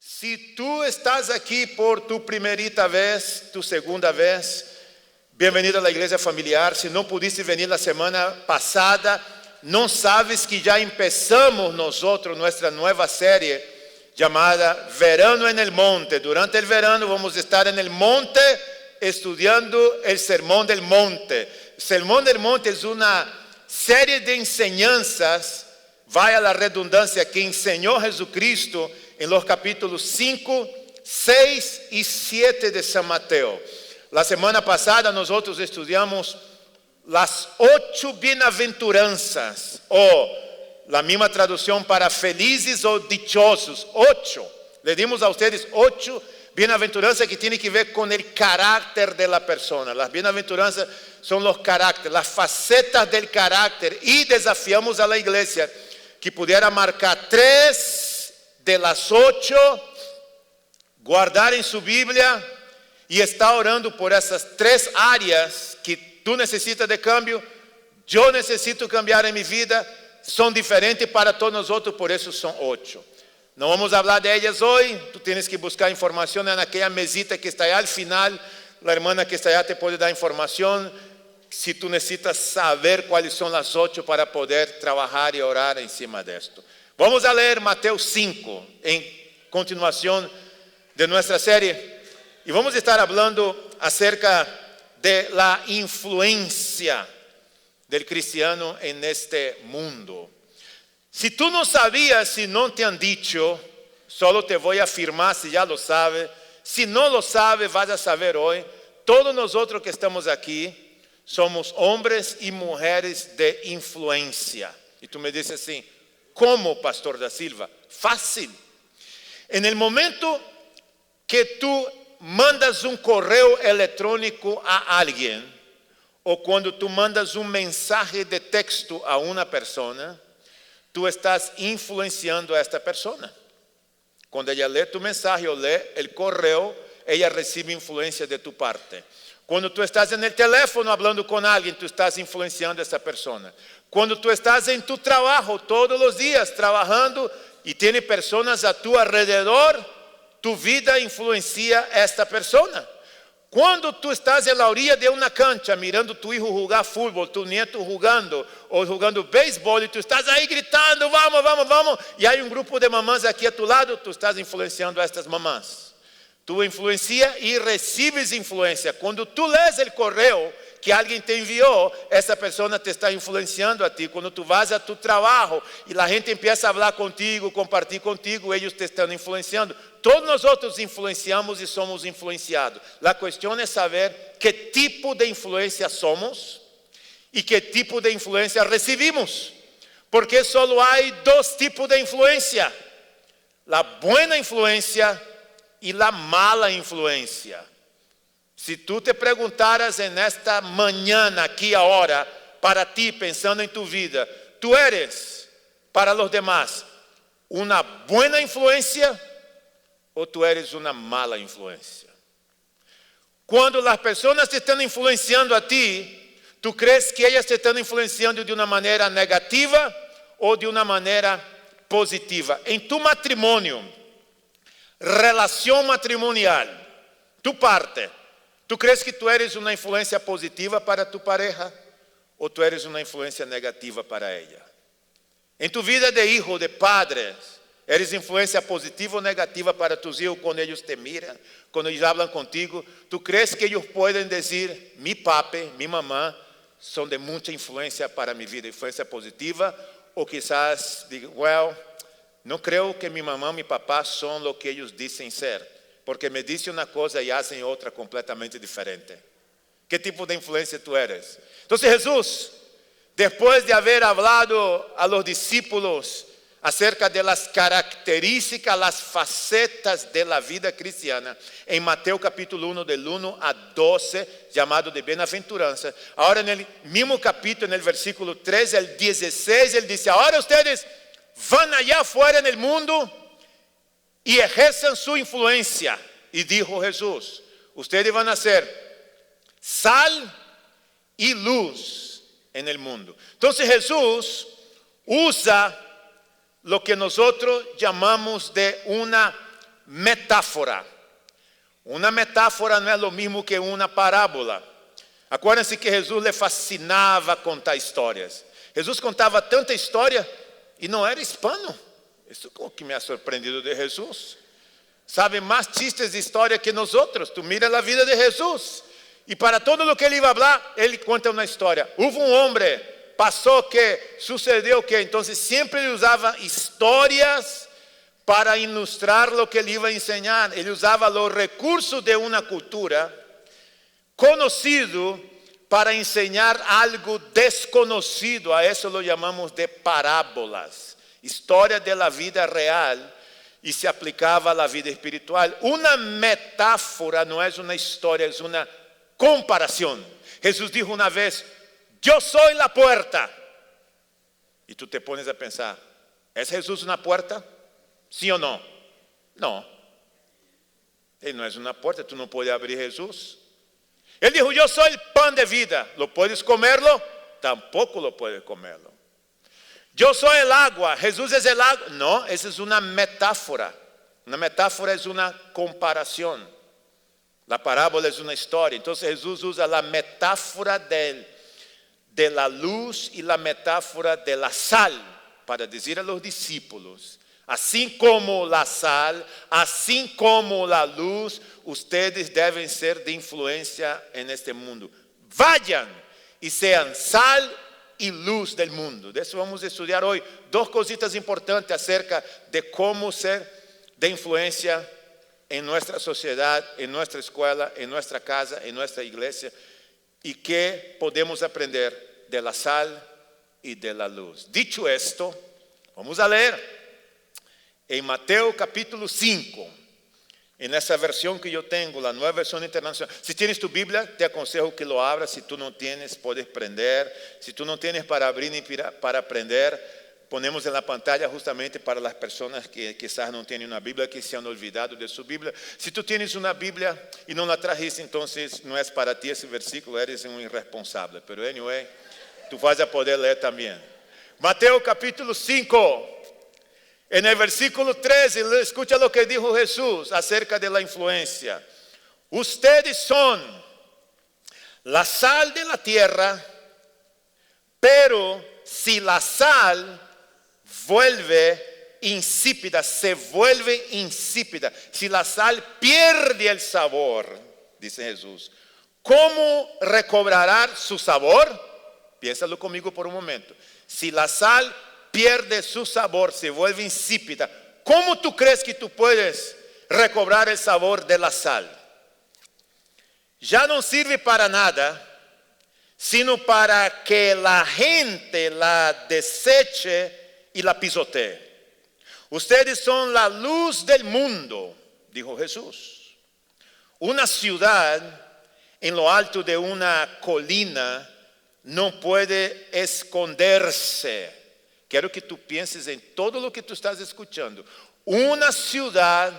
Si tú estás aquí por tu primerita vez, tu segunda vez, bienvenido a la iglesia familiar. Si no pudiste venir la semana pasada, no sabes que ya empezamos nosotros nuestra nueva serie llamada Verano en el Monte. Durante el verano vamos a estar en el monte estudiando el Sermón del Monte. El Sermón del Monte es una serie de enseñanzas, vaya la redundancia, que enseñó Jesucristo en los capítulos 5, 6 y 7 de San Mateo. La semana pasada nosotros estudiamos las 8 bienaventuranzas, o la misma traducción para felices o dichosos, 8. Le dimos a ustedes 8 bienaventuranzas que tienen que ver con el carácter de la persona. Las bienaventuranzas son los caracteres, las facetas del carácter, y desafiamos a la iglesia que pudiera marcar 3 de las 8, guardar en su Biblia y estar orando por esas 3 áreas que tú necesitas de cambio, yo necesito cambiar en mi vida, son diferentes para todos nosotros, por eso son 8. No vamos a hablar de ellas hoy, tú tienes que buscar información en aquella mesita que está allá al final, la hermana que está allá te puede dar información, si tú necesitas saber cuáles son las 8 para poder trabajar y orar encima de esto. Vamos a leer Mateo 5 en continuación de nuestra serie y vamos a estar hablando acerca de la influencia del cristiano en este mundo. Si tú no sabías, si no te han dicho, solo te voy a afirmar si ya lo sabes. Si no lo sabes, vas a saber hoy. Todos nosotros que estamos aquí somos hombres y mujeres de influencia. Y tú me dices así, ¿cómo, Pastor da Silva? Fácil. En el momento que tú mandas un correo electrónico a alguien, o cuando tú mandas un mensaje de texto a una persona, tú estás influenciando a esta persona. Cuando ella lee tu mensaje o lee el correo, ella recibe influencia de tu parte. Cuando tú estás en el teléfono hablando con alguien, tú estás influenciando a esta persona. Cuando tú estás en tu trabajo todos los días trabajando y tienes personas a tu alrededor, tu vida influencia a esta persona. Cuando tú estás en la orilla de una cancha mirando a tu hijo jugar fútbol, tu nieto jugando o jugando béisbol y tú estás ahí gritando, vamos, vamos, vamos, y hay un grupo de mamás aquí a tu lado, tú estás influenciando a estas mamás. Tú influencias y recibes influencia. Cuando tú lees el correo que alguien te envió, esa persona te está influenciando a ti. Cuando tú vas a tu trabajo y la gente empieza a hablar contigo, compartir contigo, ellos te están influenciando. Todos nosotros influenciamos y somos influenciados. La cuestión es saber qué tipo de influencia somos y qué tipo de influencia recibimos. Porque solo hay 2 tipos de influencia: la buena influencia y la mala influencia. Si tú te preguntaras en esta mañana, aquí ahora, para ti, pensando en tu vida, ¿tú eres para los demás una buena influencia o tú eres una mala influencia? Cuando las personas te están influenciando a ti, ¿tú crees que ellas te están influenciando de una manera negativa o de una manera positiva? En tu matrimonio, relación matrimonial, tu parte, ¿tú crees que tú eres una influencia positiva para tu pareja o tú eres una influencia negativa para ella? En tu vida de hijo, de padres, ¿eres influencia positiva o negativa para tus hijos cuando ellos te miran, cuando ellos hablan contigo? ¿Tú crees que ellos pueden decir, mi papi, mi mamá son de mucha influencia para mi vida, influencia positiva? O quizás digan, well, no creo que mi mamá y mi papá son lo que ellos dicen ser, porque me dicen una cosa y hacen otra completamente diferente. ¿Qué tipo de influencia tú eres? Entonces Jesús, después de haber hablado a los discípulos acerca de las características, las facetas de la vida cristiana, en Mateo capítulo 1, del 1 a 12, llamado de bienaventuranza. Ahora en el mismo capítulo, en el versículo 3 al 16, él dice, ahora ustedes van allá afuera en el mundo y ejerzan su influencia. Y dijo Jesús, ustedes van a ser sal y luz en el mundo. Entonces Jesús usa lo que nosotros llamamos de una metáfora. Una metáfora no es lo mismo que una parábola. Acuérdense que Jesús le fascinaba contar historias. Jesús contava tanta história e não era hispano. Isso é o que me ha sorprendido de Jesús. Sabe mais chistes de história que nós outros. Tu mira a vida de Jesús. E para todo o que ele iba a falar, ele conta uma história. Houve homem, passou que, sucedeu que. Então sempre ele usava histórias para ilustrar o que ele iba a ensinar. Ele usava os recursos de uma cultura conhecido para ensinar algo desconocido. A isso lo chamamos de parábolas. História da vida real e se aplicava à vida espiritual. Uma metáfora não é uma história, é uma comparação. Jesus disse uma vez: "Eu sou a porta." E tu te pones a pensar: ¿é Jesus uma porta? Sim ou não? Não. Ele não é uma porta, tu não pode abrir Jesus. Ele dijo: "Eu sou o pão de vida." ¿Lo puedes comerlo? Tampoco lo puedes comerlo. "Eu sou el agua." ¿Jesús es el agua? No, esa es una metáfora. Una metáfora es una comparación. La parábola es una historia. Entonces Jesús usa la metáfora de la luz y la metáfora de la sal para decir a los discípulos: assim como la sal, assim como la luz, ustedes deben ser de influencia en este mundo. Vayan y sean sal y luz del mundo. De eso vamos a estudiar hoy. Dos cositas importantes acerca de cómo ser de influencia en nuestra sociedad, en nuestra escuela, en nuestra casa, en nuestra iglesia, y qué podemos aprender de la sal y de la luz. Dicho esto, vamos a leer en Mateo capítulo 5, en esa versión que yo tengo, la nueva versión internacional. Si tienes tu Biblia, te aconsejo que lo abras. Si tú no tienes, puedes prender. Si tú no tienes para abrir ni para prender, ponemos en la pantalla justamente para las personas que quizás no tienen una Biblia, que se han olvidado de su Biblia. Si tú tienes una Biblia y no la trajiste, entonces no es para ti ese versículo, eres un irresponsable. Pero anyway, tú vas a poder leer también. Mateo capítulo 5. En el versículo 13, escucha lo que dijo Jesús acerca de la influencia. Ustedes son la sal de la tierra, pero si la sal vuelve insípida, se vuelve insípida, si la sal pierde el sabor, dice Jesús, ¿cómo recobrará su sabor? Piénsalo conmigo por un momento. Si la sal pierde su sabor, se vuelve insípida, ¿cómo tú crees que tú puedes recobrar el sabor de la sal? Ya no sirve para nada, sino para que la gente la deseche y la pisotee. Ustedes son la luz del mundo, dijo Jesús. Una ciudad en lo alto de una colina no puede esconderse. Quero que tu pienses em todo o que tu estás escuchando. Uma ciudad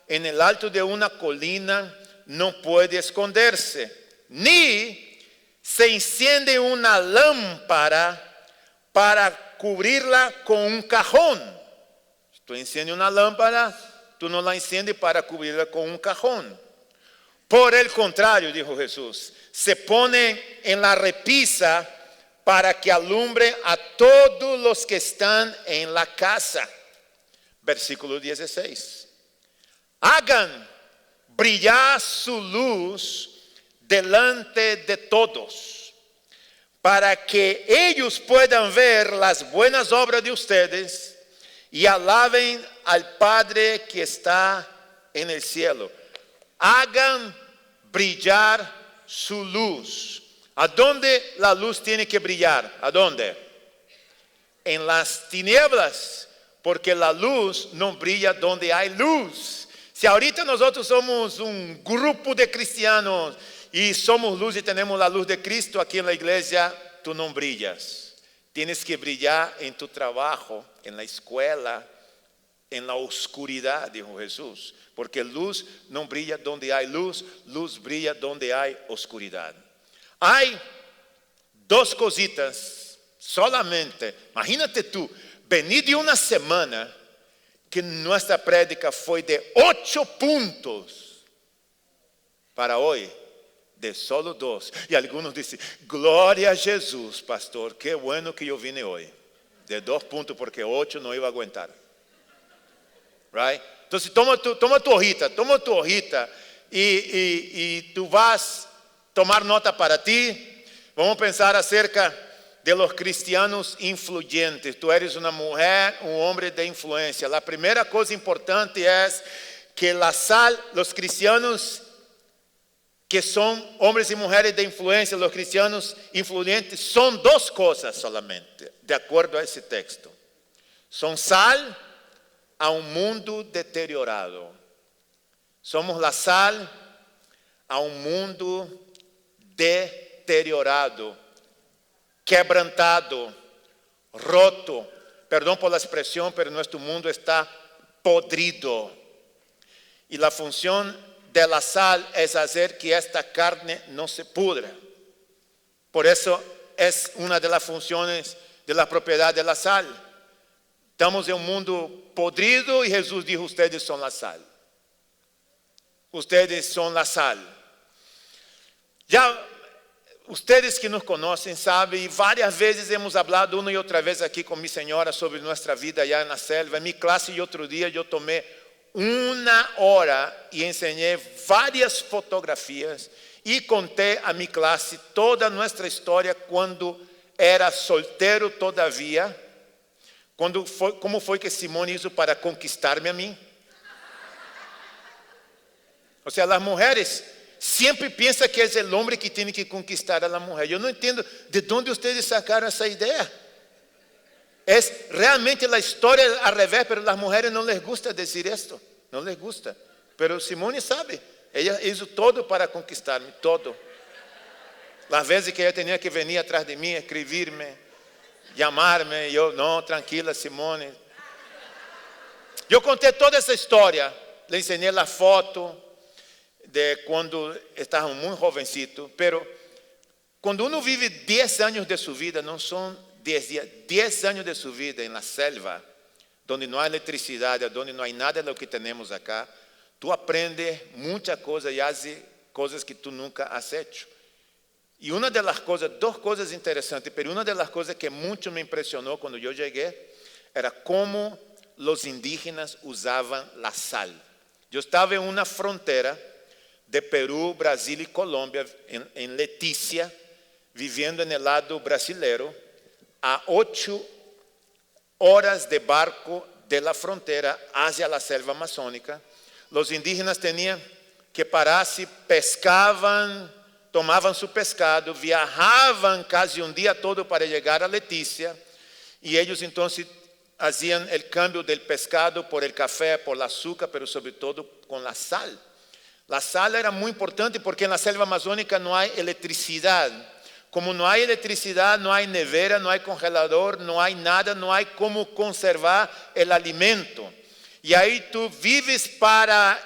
en el alto de una colina no puede esconderse, ni se enciende una lámpara para cubrirla con un cajón. Si tú enciendes una lámpara, tú no la enciendes para cubrirla con un cajón. Por el contrario, dijo Jesús, se pone en la repisa para que alumbre a todos los que están en la casa. Versículo 16. Hagan brillar su luz delante de todos, para que ellos puedan ver las buenas obras de ustedes y alaben al Padre que está en el cielo. Hagan brillar su luz. ¿A dónde la luz tiene que brillar? ¿A dónde? En las tinieblas, porque la luz no brilla donde hay luz. Si ahorita nosotros somos un grupo de cristianos y somos luz y tenemos la luz de Cristo aquí en la iglesia, tú no brillas. Tienes que brillar en tu trabajo, en la escuela, en la oscuridad, dijo Jesús. Porque luz no brilla donde hay luz, luz brilla donde hay oscuridad. Hay dos cositas solamente. Imagínate tú, venir de una semana que nuestra prédica fue de 8 puntos para hoy, de solo 2. Y algunos dicen, gloria a Jesús, pastor, qué bueno que yo vine hoy. De 2 puntos, porque 8 no iba a aguantar. Right? Entonces toma tu hojita y tú vas a tomar nota para ti. Vamos a pensar acerca de los cristianos influyentes. Tú eres una mujer, un hombre de influencia. La primera cosa importante es que la sal, los cristianos que son hombres y mujeres de influencia, los cristianos influyentes, son 2 cosas solamente, de acuerdo a ese texto. Son sal a un mundo deteriorado. Somos la sal a un mundo deteriorado, quebrantado, roto. Perdón por la expresión, pero nuestro mundo está podrido. Y la función de la sal es hacer que esta carne no se pudra. Por eso es una de las funciones de la propiedad de la sal. Estamos en un mundo podrido y Jesús dijo, ustedes son la sal. Ustedes son la sal. Ya ustedes que nos conocen saben, varias veces hemos hablado una y otra vez aquí con mi señora sobre nuestra vida allá en la selva. En mi clase y otro día yo tomé 1 hora y enseñé varias fotografías y conté a mi clase toda nuestra historia cuando era soltero todavía. ¿Cómo fue que Simone hizo para conquistarme a mí? O sea, las mujeres siempre piensan que es el hombre que tiene que conquistar a la mujer. Yo no entiendo de dónde ustedes sacaron esa idea. Es realmente la historia al revés, pero a las mujeres no les gusta decir esto. No les gusta. Pero Simone sabe. Ella hizo todo para conquistarme, todo. Las veces que ella tenía que venir atrás de mí, escribirme, llamarme, yo, no, tranquila Simone. Yo conté toda esa historia, le enseñé la foto de cuando estaba muy jovencito, pero cuando uno vive 10 años de su vida, no son 10 días, 10 años de su vida en la selva, donde no hay electricidad, donde no hay nada de lo que tenemos acá, tú aprendes muchas cosas y haces cosas que tú nunca has hecho. Y una de las cosas, 2 cosas interesantes, pero una de las cosas que mucho me impresionó cuando yo llegué, era cómo los indígenas usaban la sal. Yo estaba en una frontera de Perú, Brasil y Colombia, en Leticia, viviendo en el lado brasilero, a 8 horas de barco de la frontera hacia la selva amazónica. Los indígenas tenían que pararse, pescaban, tomavam su pescado, viajavam casi um dia todo para chegar a Letícia, e eles então faziam o câmbio do pescado por el café, por el açúcar, pero sobre todo com a sal. A sal era muito importante porque na selva amazônica não há eletricidade. Como não há eletricidade, não há nevera, não há congelador, não há nada, não há como conservar o alimento. E aí tu vives para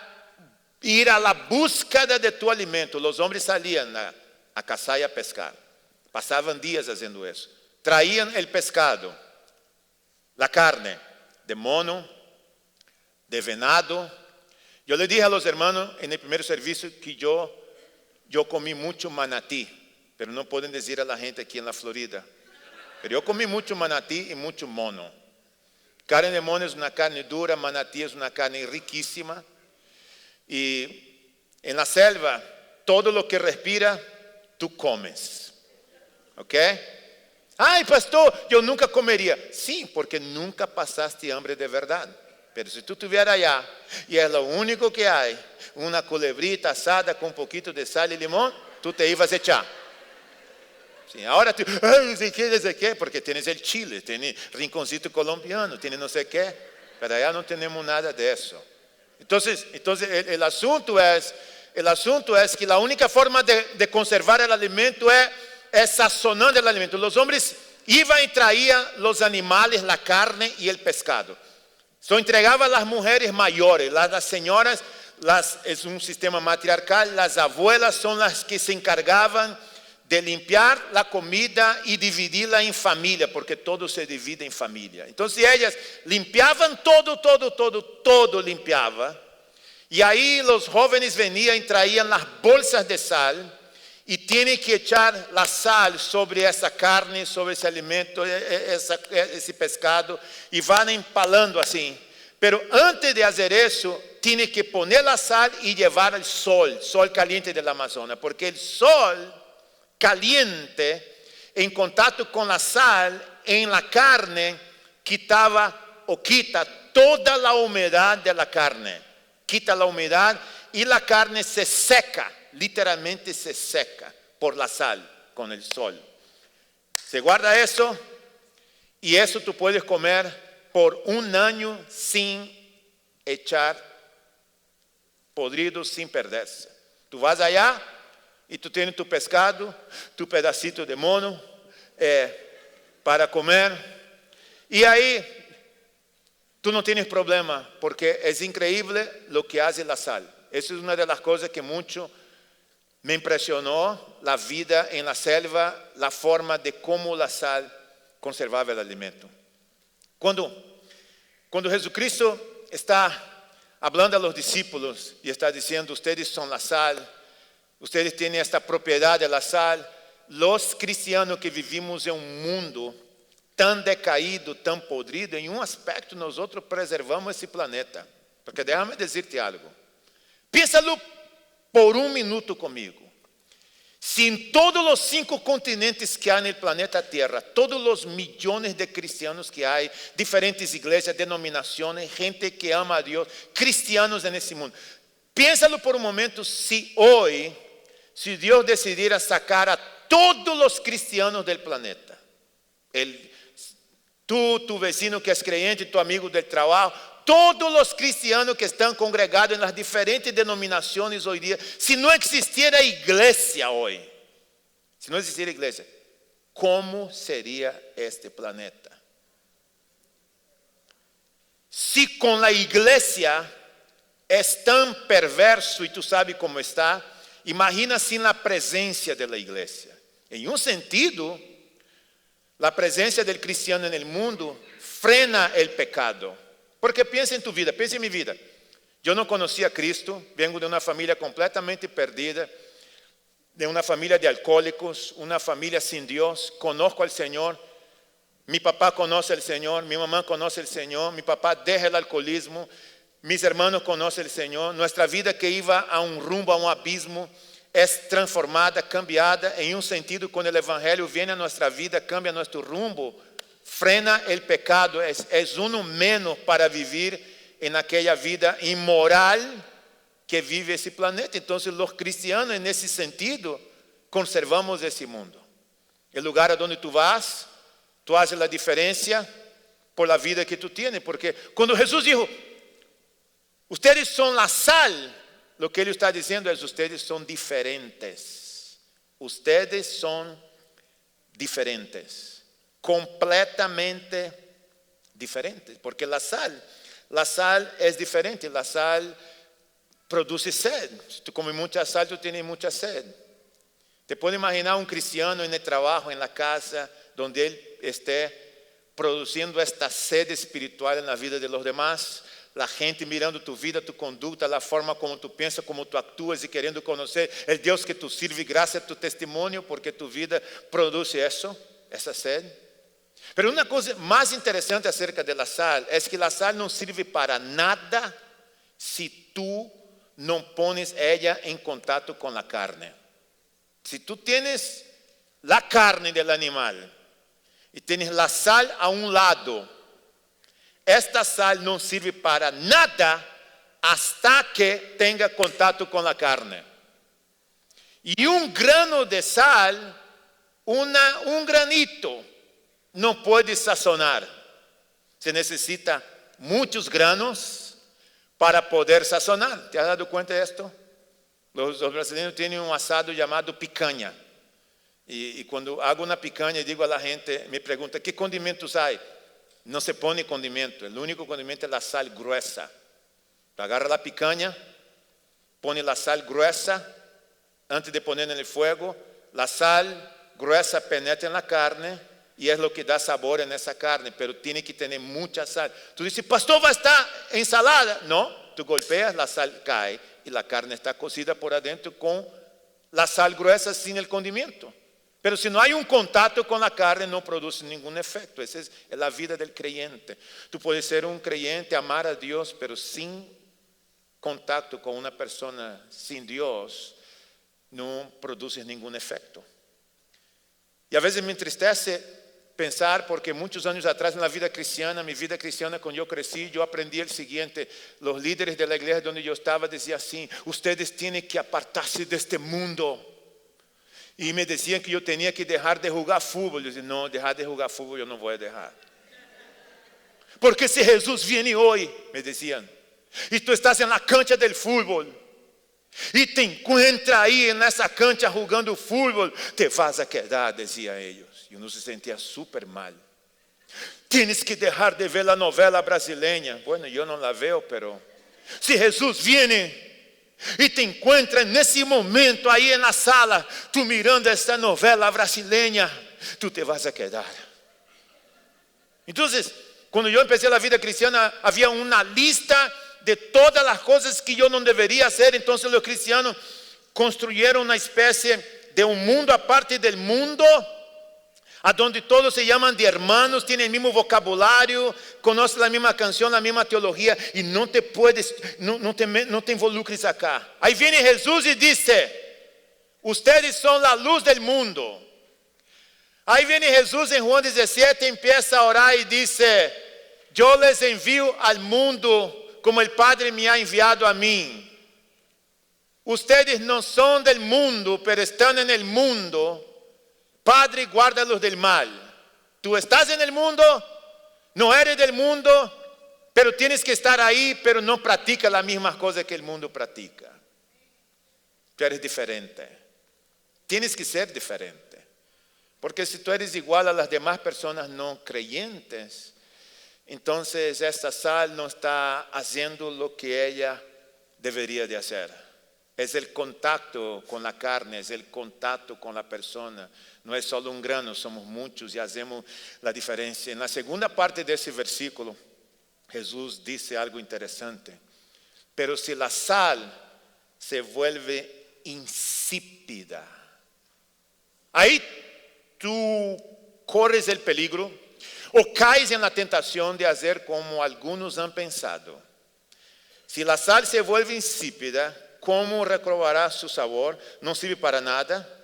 ir a la búsqueda de tu alimento. Los hombres salían a cazar y a pescar. Pasaban días haciendo eso. Traían el pescado, la carne de mono, de venado. Yo le dije a los hermanos en el primer servicio que yo comí mucho manatí, pero no pueden decir a la gente aquí en la Florida. Pero yo comí mucho manatí y mucho mono. Carne de mono es una carne dura, manatí es una carne riquísima. Y en la selva, todo lo que respira, tú comes. ¿Ok? Ay, pastor, yo nunca comería. Sí, porque nunca pasaste hambre de verdad. Pero si tú estuvieras allá y es lo único que hay, una culebrita asada con un poquito de sal y limón, tú te ibas a echar. Sí, ahora tú, ay, no sé qué, porque tienes el chile, tienes rinconcito colombiano, tienes no sé qué. Pero allá no tenemos nada de eso. Entonces el asunto es que la única forma de conservar el alimento es sazonando el alimento. Los hombres iban y traían los animales, la carne y el pescado. Se lo entregaban a las mujeres mayores, las señoras, es un sistema matriarcal, las abuelas son las que se encargaban de limpiar la comida y dividirla en familia, porque todo se divide en familia. Entonces ellas limpiaban todo limpiaba. Y ahí los jóvenes venían y traían las bolsas de sal y tienen que echar la sal sobre esa carne, sobre ese alimento, ese pescado, y van empalando así. Pero antes de hacer eso, tiene que poner la sal y llevar al sol caliente del Amazonas, porque el sol caliente en contacto con la sal en la carne quitaba o quita toda la humedad de la carne, quita la humedad y la carne se seca, literalmente se seca por la sal con el sol. Se guarda eso y eso tú puedes comer por un año sin echar podrido, sin perderse. Tú vas allá y tú tienes tu pescado, tu pedacito de mono para comer. Y ahí tú no tienes problema, porque es increíble lo que hace la sal. Eso es una de las cosas que mucho me impresionó, la vida en la selva, la forma de cómo la sal conservaba el alimento. Cuando Jesucristo está hablando a los discípulos y está diciendo, ustedes son la sal, ustedes tienen esta propiedad de la sal. Los cristianos que vivimos en un mundo tan decaído, tan podrido, en un aspecto nosotros preservamos ese planeta. Porque déjame decirte algo. Piénsalo por un minuto conmigo. Si en todos los 5 continentes que hay en el planeta Tierra, todos los millones de cristianos que hay, diferentes iglesias, denominaciones, gente que ama a Dios, cristianos en ese mundo. Piénsalo por un momento si hoy, si Dios decidiera sacar a todos los cristianos del planeta, tú, tu vecino que es creyente, tu amigo del trabajo, todos los cristianos que están congregados en las diferentes denominaciones hoy día, si no existiera iglesia hoy, si no existiera iglesia, ¿cómo sería este planeta? Si con la iglesia es tan perverso y tú sabes cómo está, imagina sin la presencia de la iglesia. En un sentido, la presencia del cristiano en el mundo frena el pecado. Porque piensa en tu vida, piensa en mi vida. Yo no conocía a Cristo, vengo de una familia completamente perdida, de una familia de alcohólicos, una familia sin Dios. Conozco al Señor, mi papá conoce al Señor, mi mamá conoce al Señor, mi papá deja el alcoholismo, mis hermanos conocen al Señor. Nuestra vida que iba a un rumbo, a un abismo, es transformada, cambiada en un sentido cuando el Evangelio viene a nuestra vida, cambia nuestro rumbo, frena el pecado, es uno menos para vivir en aquella vida inmoral que vive ese planeta. Entonces los cristianos en ese sentido conservamos ese mundo. El lugar a donde tú vas, tú haces la diferencia por la vida que tú tienes. Porque cuando Jesús dijo, ustedes son la sal, lo que Él está diciendo es, ustedes son diferentes. Ustedes son diferentes. Completamente diferentes. Porque la sal es diferente. La sal produce sed. Si tú comes mucha sal, tú tienes mucha sed. Te puedes imaginar un cristiano en el trabajo, en la casa, donde él esté produciendo esta sed espiritual en la vida de los demás. La gente mirando tu vida, tu conducta, la forma como tú piensas, como tú actúas y queriendo conocer el Dios que tú sirves gracias a tu testimonio, porque tu vida produce eso, esa sed. Pero una cosa más interesante acerca de la sal es que la sal no sirve para nada si tú no pones ella en contacto con la carne. Si tú tienes la carne del animal y tienes la sal a un lado, esta sal no sirve para nada hasta que tenga contacto con la carne. Y un grano de sal, un granito, no puede sazonar. Se necesita muchos granos para poder sazonar. ¿Te has dado cuenta de esto? Los brasileños tienen un asado llamado picanha. Y cuando hago una picanha, digo a la gente, me pregunta, ¿qué condimentos hay? No se pone condimento, el único condimento es la sal gruesa. Agarra la picanha, pone la sal gruesa, antes de poner en el fuego, La sal gruesa penetra en la carne y es lo que da sabor en esa carne, pero tiene que tener mucha sal. Tú dices, pastor, ¿va a estar ensalada? No, tú golpeas, la sal cae y la carne está cocida por adentro con la sal gruesa sin el condimento. Pero si no hay un contacto con la carne, no produce ningún efecto. Esa es la vida del creyente. Tú puedes ser un creyente, amar a Dios, pero sin contacto con una persona, sin Dios, no produces ningún efecto. Y a veces me entristece pensar, porque muchos años atrás en la vida cristiana, mi vida cristiana cuando yo crecí, yo aprendí el siguiente: los líderes de la iglesia donde yo estaba decían así, ustedes tienen que apartarse de este mundo. Y me decían que yo tenía que dejar de jugar fútbol. Yo decía, no, dejar de jugar fútbol yo no voy a dejar. Porque si Jesús viene hoy, me decían, y tú estás en la cancha del fútbol, y te encuentra ahí en esa cancha jugando fútbol, te vas a quedar, decían ellos. Y uno se sentía súper mal. Tienes que dejar de ver la novela brasileña. Bueno, yo no la veo, pero si Jesús viene y te encuentra en ese momento ahí en la sala, tú mirando esta novela brasileña, tú te vas a quedar. Entonces, cuando yo empecé la vida cristiana, había una lista de todas las cosas que yo no debería hacer. Entonces los cristianos construyeron una especie de un mundo aparte del mundo, a donde todos se llaman de hermanos, tienen el mismo vocabulario, conocen la misma canción, la misma teología, y no te puedes, no te involucres acá. Ahí viene Jesús y dice, ustedes son la luz del mundo. Ahí viene Jesús en Juan 17, empieza a orar y dice, yo les envío al mundo como el Padre me ha enviado a mí. Ustedes no son del mundo, pero están en el mundo. Padre, guárdalos del mal. Tú estás en el mundo, no eres del mundo, pero tienes que estar ahí, pero no practicas las mismas cosas que el mundo practica. Tú eres diferente. Tienes que ser diferente. Porque si tú eres igual a las demás personas no creyentes, entonces esta sal no está haciendo lo que ella debería de hacer. Es el contacto con la carne, es el contacto con la persona. No es solo un grano, somos muchos y hacemos la diferencia. En la segunda parte de ese versículo, Jesús dice algo interesante. Pero si la sal se vuelve insípida, ahí tú corres el peligro o caes en la tentación de hacer como algunos han pensado. Si la sal se vuelve insípida, ¿cómo recobrará su sabor? No sirve para nada.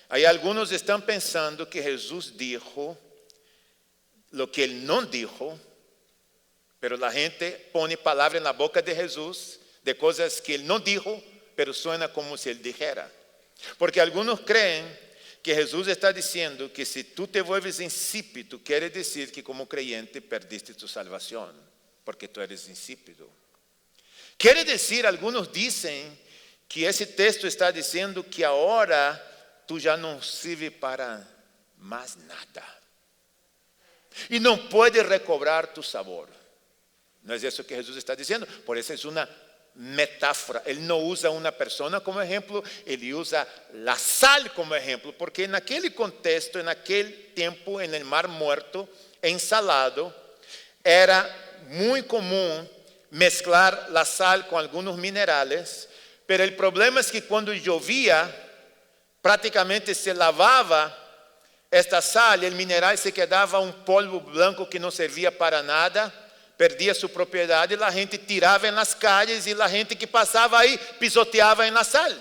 Hay algunos están pensando que Jesús dijo lo que él no dijo, pero la gente pone palabras en la boca de Jesús de cosas que él no dijo, pero suena como si él dijera. Porque algunos creen que Jesús está diciendo que si tú te vuelves insípido, quiere decir que como creyente perdiste tu salvación, porque tú eres insípido. Quiere decir, algunos dicen que ese texto está diciendo que ahora tú ya no sirves para más nada. Y no puedes recobrar tu sabor. No es eso que Jesús está diciendo. Por eso es una metáfora. Él no usa una persona como ejemplo, él usa la sal como ejemplo. Porque en aquel contexto, en aquel tiempo, en el Mar Muerto, ensalado, era muy común mezclar la sal con algunos minerales. Pero el problema es que cuando llovía, prácticamente se lavaba esta sal, el mineral se quedaba un polvo blanco que no servía para nada, perdía su propiedad y la gente tiraba en las calles y la gente que pasaba ahí pisoteaba en la sal.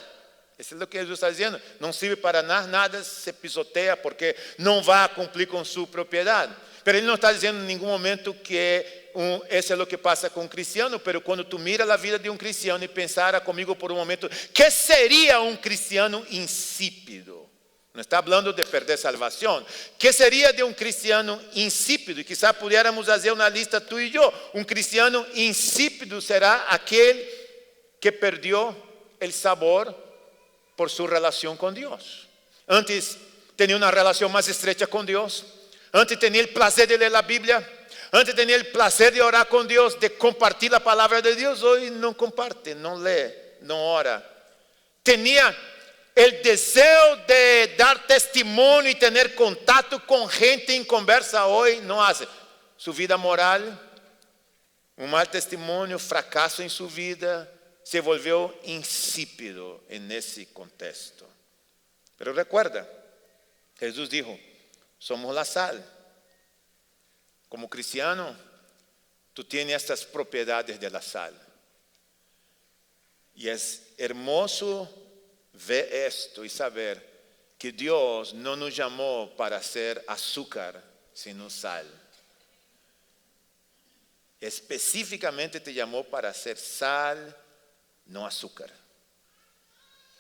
Eso es lo que Jesús está diciendo. No sirve para nada, nada se pisotea porque no va a cumplir con su propiedad. Pero él no está diciendo en ningún momento que eso es lo que pasa con un cristiano, pero cuando tú miras la vida de un cristiano y pensara conmigo por un momento, ¿qué sería un cristiano insípido? No está hablando de perder salvación. ¿Qué sería de un cristiano insípido? Y quizá pudiéramos hacer una lista tú y yo. Un cristiano insípido será aquel que perdió el sabor por su relación con Dios. Antes tenía una relación más estrecha con Dios. Antes tenía el placer de leer la Biblia. Antes tenía el placer de orar con Dios, de compartir la palabra de Dios. Hoy no comparte, no lee, no ora. Tenía el deseo de dar testimonio y tener contacto con gente en conversa hoy, no hace. Su vida moral, un mal testimonio, fracaso en su vida, se volvió insípido en ese contexto. Pero recuerda, Jesús dijo, somos la sal. Como cristiano, tú tienes estas propiedades de la sal. Y es hermoso ver esto y saber que Dios no nos llamó para ser azúcar, sino sal. Específicamente te llamó para ser sal, no azúcar.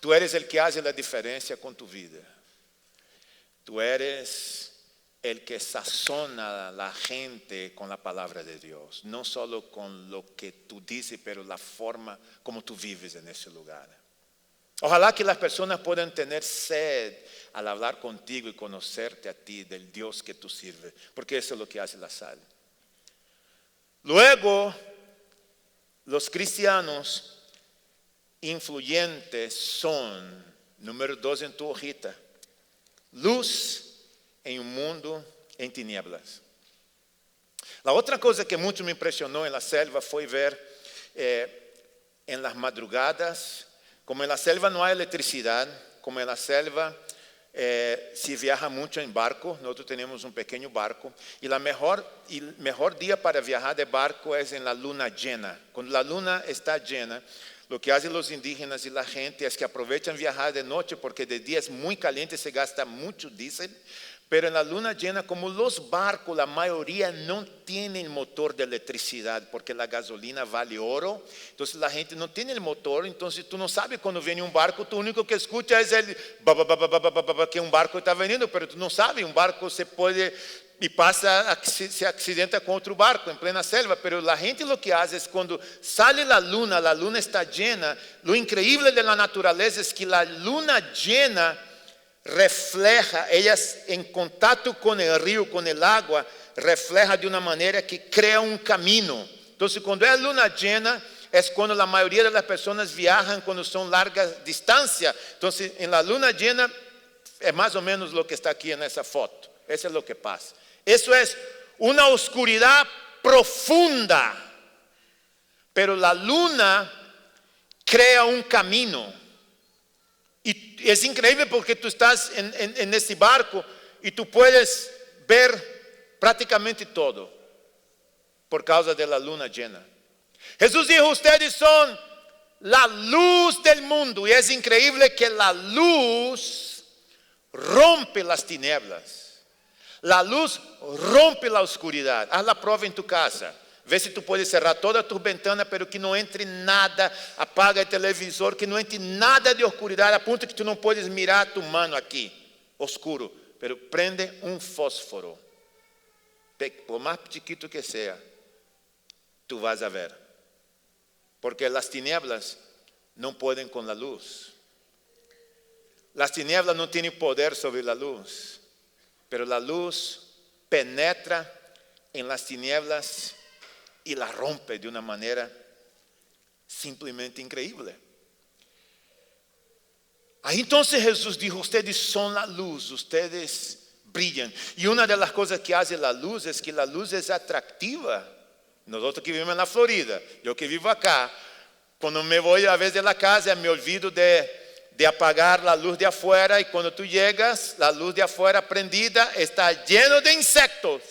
Tú eres el que hace la diferencia con tu vida. Tú eres el que sazona a la gente con la palabra de Dios. No solo con lo que tú dices, pero la forma como tú vives en ese lugar. Ojalá que las personas puedan tener sed al hablar contigo y conocerte a ti, del Dios que tú sirves. Porque eso es lo que hace la sal. Luego, los cristianos influyentes son, número 2 en tu hojita, luz en un mundo en tinieblas. La otra cosa que mucho me impresionó en la selva fue ver en las madrugadas, como en la selva no hay electricidad, como en la selva se viaja mucho en barco, nosotros tenemos un pequeño barco, y el mejor día para viajar de barco es en la luna llena. Cuando la luna está llena, lo que hacen los indígenas y la gente es que aprovechan viajar de noche porque de día es muy caliente, se gasta mucho diésel. Pero en la luna llena, como los barcos, la mayoría no tienen motor de electricidad, porque la gasolina vale oro. Entonces la gente no tiene el motor, entonces tú no sabes cuando viene un barco, tú único que escuchas es el que un barco está veniendo, pero tú no sabes, un barco se puede y pasa, se accidenta con otro barco en plena selva. Pero la gente lo que hace es cuando sale la luna está llena. Lo increíble de la naturaleza es que la luna llena refleja, ellas en contacto con el río, con el agua, refleja de una manera que crea un camino. Entonces cuando es luna llena es cuando la mayoría de las personas viajan cuando son largas distancias. Entonces en la luna llena es más o menos lo que está aquí en esa foto. Eso es lo que pasa. Eso es una oscuridad profunda, pero la luna crea un camino. Y es increíble porque tú estás en ese barco y tú puedes ver prácticamente todo por causa de la luna llena. Jesús dijo, ustedes son la luz del mundo. Y es increíble que la luz rompe las tinieblas. La luz rompe la oscuridad. Haz la prueba en tu casa. Vê se tu pode cerrar todas tus ventanas, pero que não entre nada. Apaga o televisor, que não entre nada de oscuridade, a ponto que tu não podes mirar tu mano aqui, oscuro. Pero prende um fósforo, por mais chiquito que seja, tu vas a ver. Porque as tinieblas não podem com a luz. As tinieblas não têm poder sobre a luz, pero a luz penetra em las tinieblas y la rompe de una manera simplemente increíble. Ahí entonces Jesús dijo, ustedes son la luz, ustedes brillan. Y una de las cosas que hace la luz es que la luz es atractiva. Nosotros que vivimos en la Florida, yo que vivo acá, cuando me voy a veces de la casa me olvido de apagar la luz de afuera, y cuando tú llegas, la luz de afuera prendida está lleno de insectos.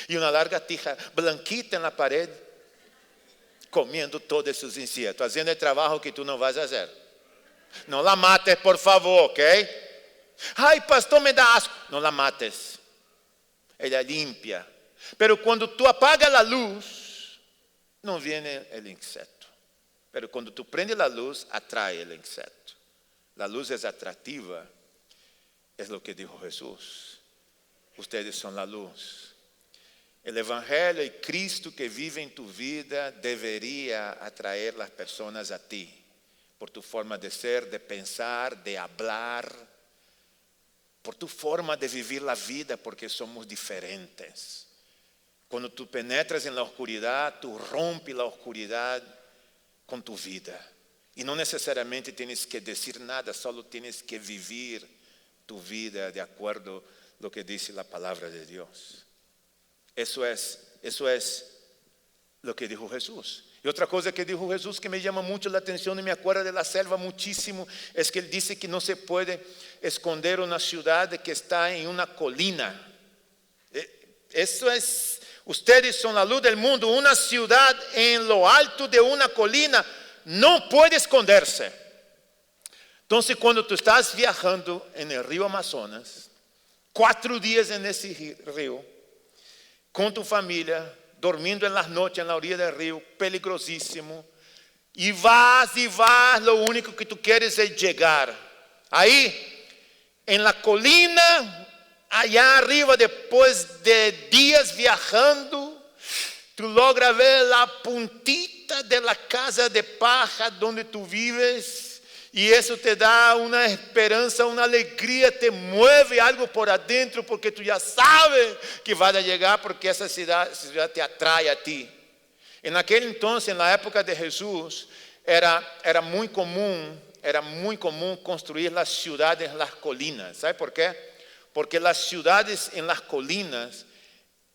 Y una larga tija blanquita en la pared, comiendo todos esos insectos, haciendo el trabajo que tú no vas a hacer. No la mates, por favor, ¿ok? Ay, pastor, me da asco. No la mates. Ella limpia. Pero cuando tú apagas la luz, no viene el insecto. Pero cuando tú prendes la luz, atrae el insecto. La luz es atractiva. Es lo que dijo Jesús. Ustedes son la luz. El Evangelio y Cristo que vive en tu vida debería atraer las personas a ti por tu forma de ser, de pensar, de hablar, por tu forma de vivir la vida, porque somos diferentes. Cuando tú penetras en la oscuridad, tú rompes la oscuridad con tu vida. Y no necesariamente tienes que decir nada, solo tienes que vivir tu vida de acuerdo a lo que dice la palabra de Dios. Eso es lo que dijo Jesús. Y otra cosa que dijo Jesús que me llama mucho la atención y me acuerda de la selva muchísimo, es que él dice que no se puede esconder una ciudad que está en una colina. Eso es, ustedes son la luz del mundo. Una ciudad en lo alto de una colina no puede esconderse. Entonces, cuando tú estás viajando en el río Amazonas, 4 días en ese río, con tu familia, dormindo en las noches en la orilla del río, peligrosísimo, y vas, lo único que tú quieres es llegar. Ahí, en la colina, allá arriba, después de días viajando, tú logras ver la puntita de la casa de paja donde tú vives. Y eso te da una esperanza, una alegría, te mueve algo por adentro, porque tú ya sabes que vas a llegar, porque esa ciudad te atrae a ti. En aquel entonces, en la época de Jesús, era muy común construir las ciudades en las colinas. ¿Sabe por qué? Porque las ciudades en las colinas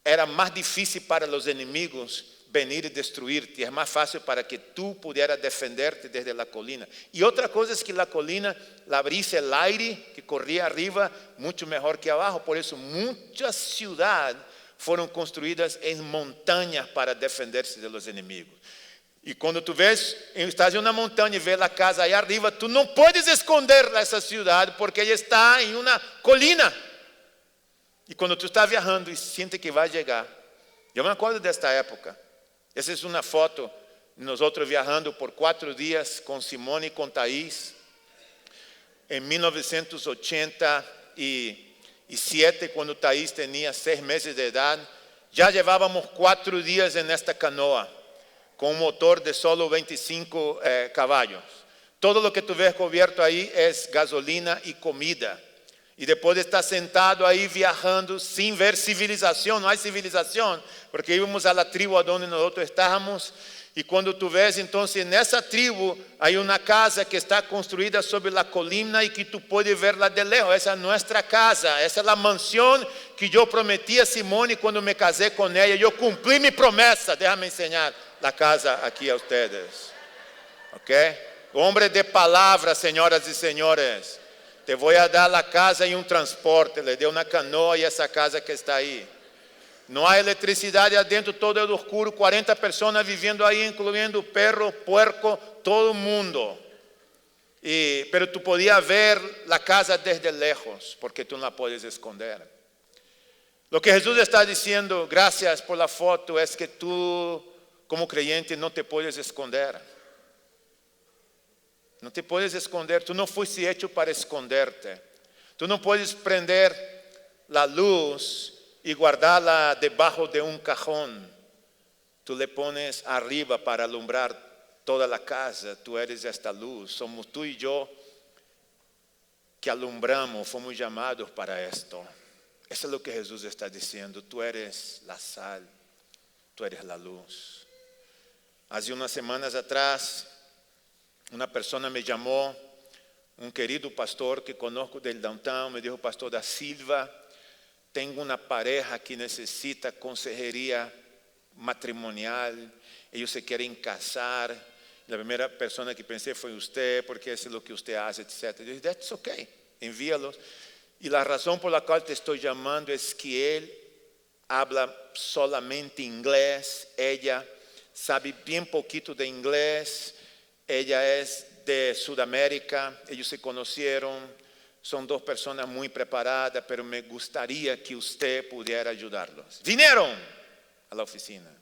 era más difícil para los enemigos venir y destruirte. Es más fácil para que tú pudieras defenderte desde la colina. Y otra cosa es que la colina, la brisa, el aire que corría arriba, mucho mejor que abajo. Por eso muchas ciudades fueron construidas en montañas para defenderse de los enemigos. Y cuando tú estás en una montaña y ves la casa allá arriba, tú no puedes esconder esa ciudad porque ella está en una colina. Y cuando tú estás viajando y sientes que va a llegar, yo me acuerdo de esta época. Essa é uma foto de nós viajando por 4 dias com Simone e com Thaís. Em 1987, quando Thaís tinha 6 meses de idade, já levávamos 4 dias nesta canoa, com um motor de solo 25 caballos. Todo lo que tu ves cubierto aí é gasolina e comida. E depois de estar sentado aí viajando sem ver civilização, não há civilização, porque íbamos a la tribu onde nós estávamos. E quando tu ves, então, nessa tribu, há uma casa que está construída sobre a colina e que tu pode verla de lejos. Essa é nossa casa, essa é a mansão que eu prometi a Simone quando me casei com ela. Eu cumpri minha promessa. Déjame enseñar a casa aqui a vocês. Ok? Homem de palavra, senhoras e senhores. Te voy a dar la casa y un transporte. Le deu una canoa y esa casa que está ahí. No hay electricidad adentro, todo es oscuro. 40 personas viviendo ahí, incluyendo perro, puerco, todo el mundo. Pero tú podías ver la casa desde lejos, porque tú no la puedes esconder. Lo que Jesús está diciendo, gracias por la foto, es que tú como creyente no te puedes esconder. No te puedes esconder, tú no fuiste hecho para esconderte. Tú no puedes prender la luz y guardarla debajo de un cajón. Tú le pones arriba para alumbrar toda la casa. Tú eres esta luz. Somos tú y yo que alumbramos, fomos llamados para esto. Eso es lo que Jesús está diciendo. Tú eres la sal, tú eres la luz. Hace unas semanas atrás, una persona me llamó, un querido pastor que conozco del downtown, me dijo: Pastor da Silva, tengo una pareja que necesita consejería matrimonial, ellos se quieren casar. La primera persona que pensé fue usted, porque eso es lo que usted hace, etc. Yo dije: that's okay, envíalos. Y la razón por la cual te estoy llamando es que él habla solamente inglés, ella sabe bien poquito de inglés. Ella es de Sudamérica, ellos se conocieron, son 2 personas muy preparadas, pero me gustaría que usted pudiera ayudarlos. Vinieron a la oficina.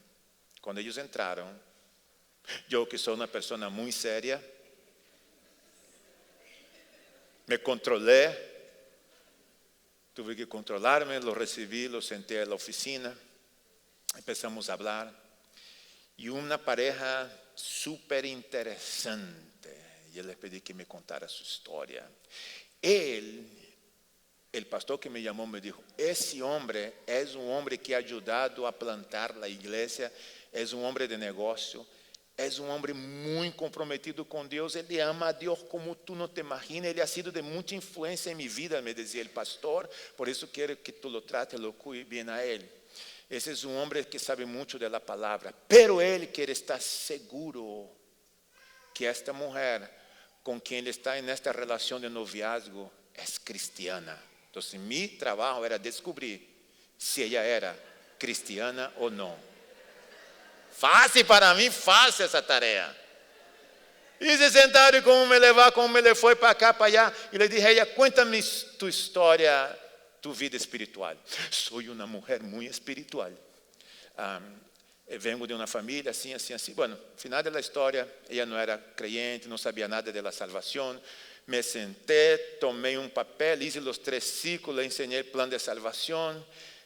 Cuando ellos entraron, yo que soy una persona muy seria, me controlé, tuve que controlarme, lo recibí, lo senté en la oficina, empezamos a hablar. Y una pareja súper interesante. Yo les pedí que me contara su historia. Él, el pastor que me llamó, me dijo: ese hombre es un hombre que ha ayudado a plantar la iglesia, es un hombre de negocio, Es un hombre muy comprometido con Dios. Él ama a Dios como tú no te imaginas. Él ha sido de mucha influencia en mi vida, me decía el pastor. Por eso quiero que tú lo trates, lo cuides bien a él. Ese es un hombre que sabe mucho de la palabra. Pero él quiere estar seguro que esta mujer con quien él está en esta relación de noviazgo es cristiana. Entonces mi trabajo era descubrir si ella era cristiana o no. Fácil para mí, fácil essa tarefa. E se sentaram e como me levar, como me le foi para cá, para allá. E le dije a ella, cuéntame tu história, tu vida espiritual. Soy una mujer muy espiritual. Vengo de uma família assim, assim, assim. Bueno, final da história, ela não era creyente, não sabia nada da salvação. Me senté, tomei um papel, hice os 3 círculos, le enseñé el plan de salvação.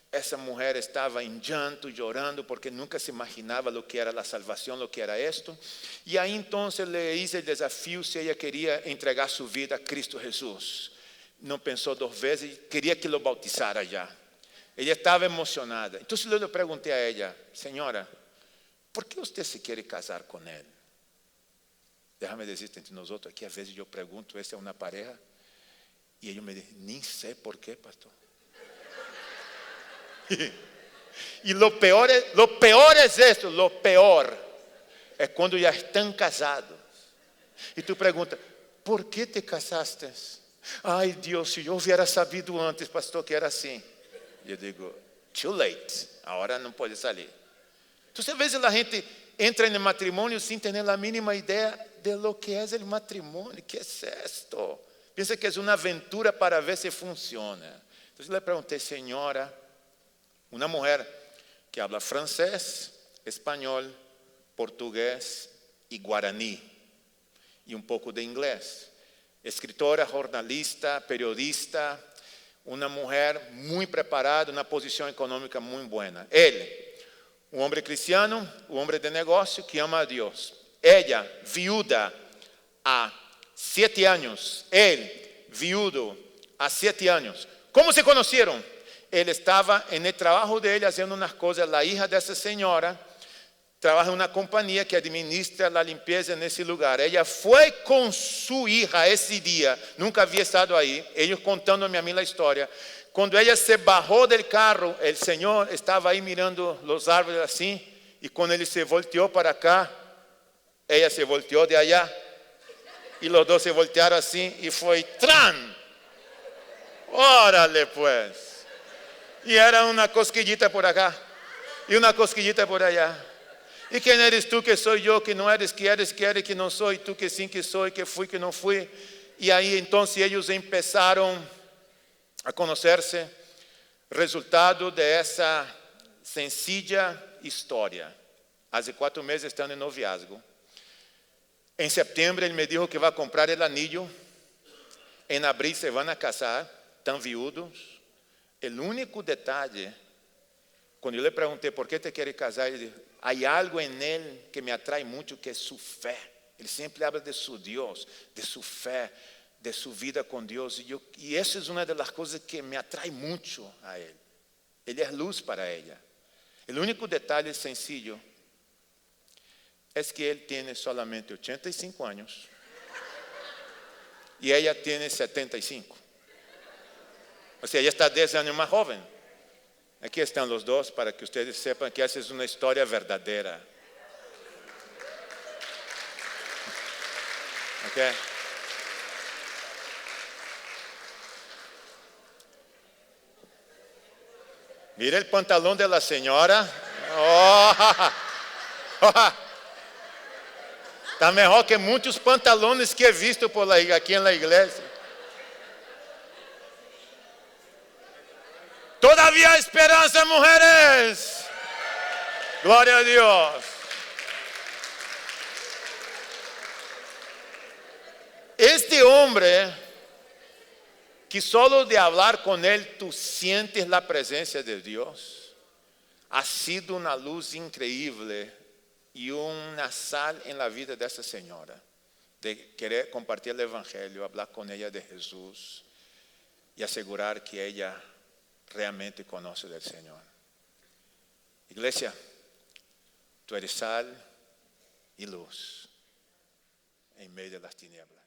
Essa mulher estava em llanto, chorando, porque nunca se imaginava o que era a salvação, o que era esto. E aí então le hice o desafio se ela queria entregar sua vida a Cristo Jesus. Não pensou 2 vezes, queria que lo bautizara já. Ela estava emocionada. Então eu lhe perguntei a ela, senhora, por que você se quer casar com ele? Déjame dizer entre nós outros aqui, às vezes eu pergunto, essa é uma pareja? E ele me diz, nem sei por quê, pastor. E lo peor es esto, lo peor é quando já estão casados. E tu perguntas, por que te casaste? Ai Deus, se eu hubiera sabido antes, pastor, que era assim. E eu digo, too late, agora não pode sair. Então, às vezes a gente entra no matrimônio sem ter a mínima ideia de lo que é o matrimônio, que é esto. Pensa que é uma aventura para ver se funciona. Então, eu lhe perguntei, senhora, uma mulher que habla francês, espanhol, português e guarani, e um pouco de inglês. Escritora, jornalista, periodista, uma mulher muito preparada, uma posição econômica muito boa. Ele, um homem cristiano, um homem de negócio que ama a Deus. Ela, viúda há 7 anos. Ele, viúdo há 7 anos. Como se conheceram? Ele estava no trabalho dele fazendo umas coisas. A hija dessa senhora trabalha em uma companhia que administra a limpeza nesse lugar. Ela foi com sua hija esse dia. Nunca havia estado aí. Eles contando-me a mim a história. Quando ela se bajou do carro, o Senhor estava aí mirando os árvores assim. E quando ele se volteou para cá, ela se volteou de allá. E os dois se voltearam assim e foi ¡tran! Órale pues. E era uma cosquillita por acá e uma cosquillita por allá. E quem eres tu que sou eu, que não eres, que eres, que não sou, e tu que sim, que sou, que fui, que não fui. E aí então eles começaram a conhecer-se, resultado dessa sencilla história. Há 4 meses estão em noviazgo. Em setembro ele me disse que vai comprar o anillo. Em abril se vão a casar, estão viúdos. O único detalhe, quando eu lhe perguntei por que te quer casar, ele disse, há algo em ele que me atrai muito, que é sua fé. Ele sempre habla de seu Deus, de sua fé, de sua vida com Deus. E essa é uma das coisas que me atrai muito a ele. Ele é luz para ela. O único detalhe sencillo é que ele tem solamente 85 anos e ela tem 75. O sea, ella está 10 años más joven. Aquí están los dos para que ustedes sepan que esa es una historia verdadera. Okay. Mira el pantalón de la señora. Oh, está mejor que muchos pantalones que he visto aquí en la iglesia. Todavía hay esperanza, mujeres. Gloria a Dios. Este hombre, que solo de hablar con él tú sientes la presencia de Dios, ha sido una luz increíble y una sal en la vida de esa señora, de querer compartir el evangelio, hablar con ella de Jesús y asegurar que ella realmente conoce del Señor. Iglesia, tú eres sal, y luz en medio de las tinieblas.